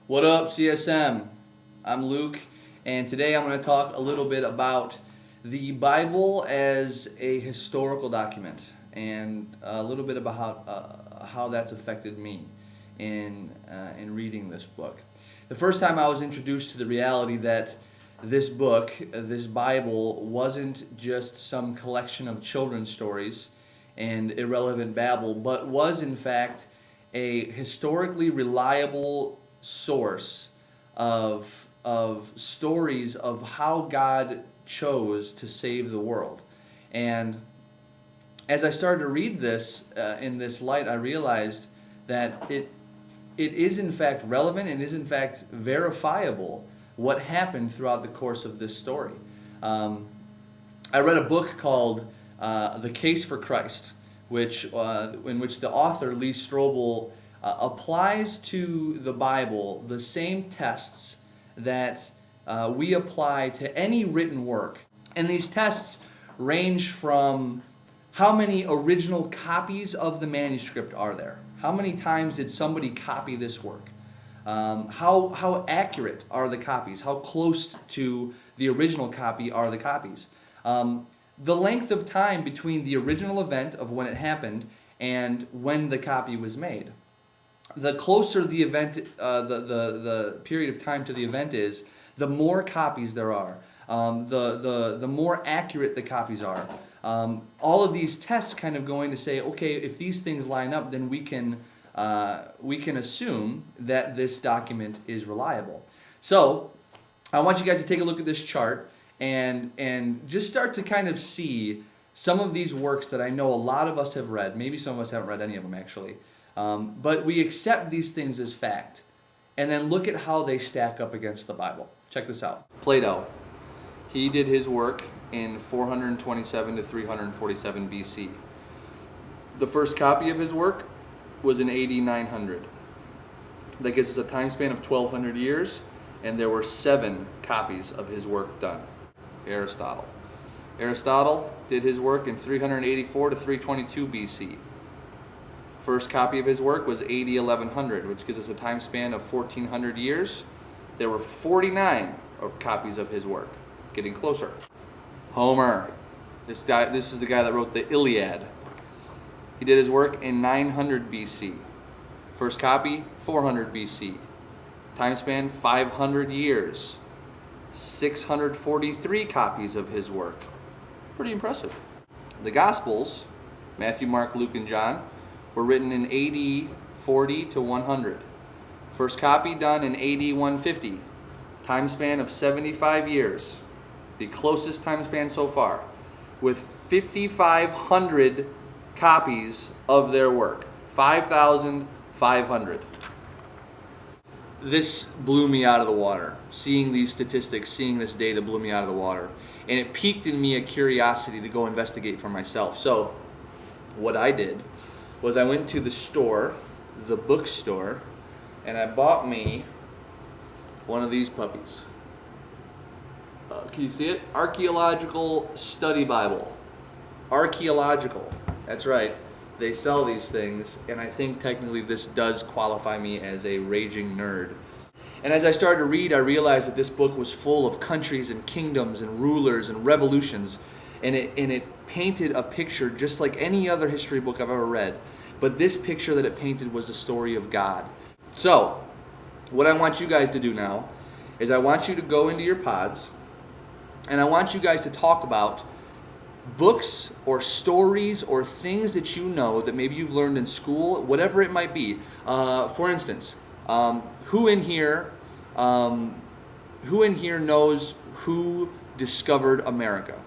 What up, CSM? I'm Luke, and today I'm going to talk a little bit about the Bible as a historical document and a little bit about how that's affected me in reading this book. The first time I was introduced to the reality that this book, this Bible, wasn't just some collection of children's stories and irrelevant babble, but was in fact a historically reliable source of stories of how God chose to save the world. And as I started to read this in this light, I realized that it is in fact relevant and is in fact verifiable what happened throughout the course of this story. I read a book called The Case for Christ, in which the author, Lee Strobel, applies to the Bible the same tests that we apply to any written work. And these tests range from how many original copies of the manuscript are there? How many times did somebody copy this work? How accurate are the copies? How close to the original copy are the copies? The length of time between the original event of when it happened and when the copy was made. The closer the event, the period of time to the event is, the more copies there are. The more accurate the copies are. All of these tests kind of going to say, okay, if these things line up, then we can assume that this document is reliable. So I want you guys to take a look at this chart and just start to kind of see some of these works that I know a lot of us have read. Maybe some of us haven't read any of them actually. But we accept these things as fact. And then look at how they stack up against the Bible. Check this out. Plato. He did his work in 427 to 347 BC. The first copy of his work was in AD 900. That gives us a time span of 1,200 years, and there were 7 copies of his work done. Aristotle. Aristotle did his work in 384 to 322 BC. First copy of his work was AD 1100, which gives us a time span of 1,400 years. There were 49 copies of his work. Getting closer. Homer. This is the guy that wrote the Iliad. He did his work in 900 BC. First copy, 400 BC. Time span, 500 years. 643 copies of his work. Pretty impressive. The Gospels, Matthew, Mark, Luke, and John, were written in AD 40 to 100. First copy done in AD 150. Time span of 75 years. The closest time span so far, with 5,500 copies of their work. 5,500. This blew me out of the water. Seeing these statistics, seeing this data blew me out of the water. And it piqued in me a curiosity to go investigate for myself. So what I did was I went to the store, the bookstore, and I bought me one of these puppies. Can you see it? Archaeological Study Bible. Archaeological. That's right. They sell these things, and I think technically this does qualify me as a raging nerd. And as I started to read, I realized that this book was full of countries and kingdoms and rulers and revolutions, and it painted a picture just like any other history book I've ever read. But this picture that it painted was the story of God. So, what I want you guys to do now is I want you to go into your pods, and I want you guys to talk about books or stories or things that you know that maybe you've learned in school, whatever it might be. For instance, who in here knows who discovered America?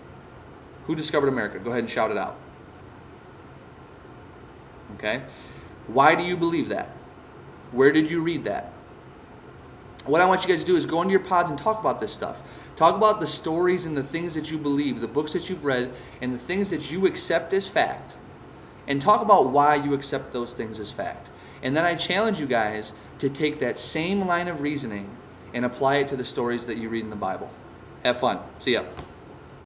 Who discovered America? Go ahead and shout it out. Okay? Why do you believe that? Where did you read that? What I want you guys to do is go into your pods and talk about this stuff. Talk about the stories and the things that you believe, the books that you've read, and the things that you accept as fact. And talk about why you accept those things as fact. And then I challenge you guys to take that same line of reasoning and apply it to the stories that you read in the Bible. Have fun. See ya.